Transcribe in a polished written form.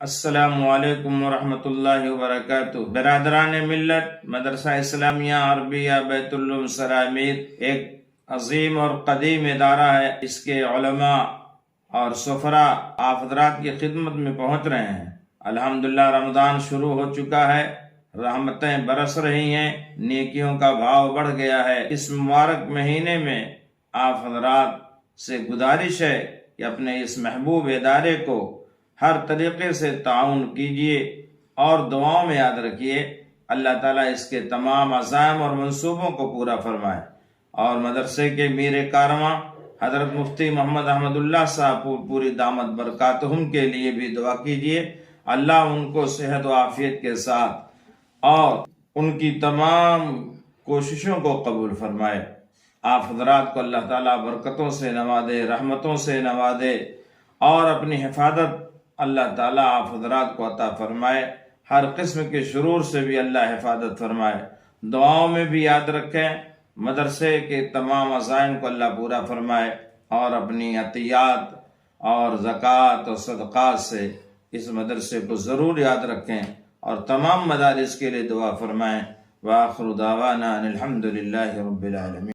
السلام علیکم ورحمۃ اللہ وبرکاتہ۔ برادران ملت، مدرسہ اسلامیہ عربیہ بیت العلوم سرامیر ایک عظیم اور قدیم ادارہ ہے۔ اس کے علماء اور سفراء آپ حضرات کی خدمت میں پہنچ رہے ہیں۔ الحمدللہ رمضان شروع ہو چکا ہے، رحمتیں برس رہی ہیں، نیکیوں کا بھاؤ بڑھ گیا ہے۔ اس مبارک مہینے میں آپ حضرات سے گزارش ہے کہ اپنے اس محبوب ادارے کو ہر طریقے سے تعاون کیجیے اور دعاؤں میں یاد رکھیے۔ اللہ تعالیٰ اس کے تمام عزائم اور منصوبوں کو پورا فرمائے، اور مدرسے کے میر کارواں حضرت مفتی محمد احمد اللہ صاحب پوری دامت برکاتہم کے لیے بھی دعا کیجیے۔ اللہ ان کو صحت و عافیت کے ساتھ اور ان کی تمام کوششوں کو قبول فرمائے۔ آپ حضرات کو اللہ تعالیٰ برکتوں سے نوازے، رحمتوں سے نوازے، اور اپنی حفاظت اللہ تعالیٰ آپ حضرات کو عطا فرمائے۔ ہر قسم کے شرور سے بھی اللہ حفاظت فرمائے۔ دعاؤں میں بھی یاد رکھیں، مدرسے کے تمام عزائم کو اللہ پورا فرمائے، اور اپنی عطیات اور زکوٰۃ اور صدقات سے اس مدرسے کو ضرور یاد رکھیں، اور تمام مدارس کے لیے دعا فرمائیں۔ وآخر دعوانا ان الحمد للہ رب العالمین۔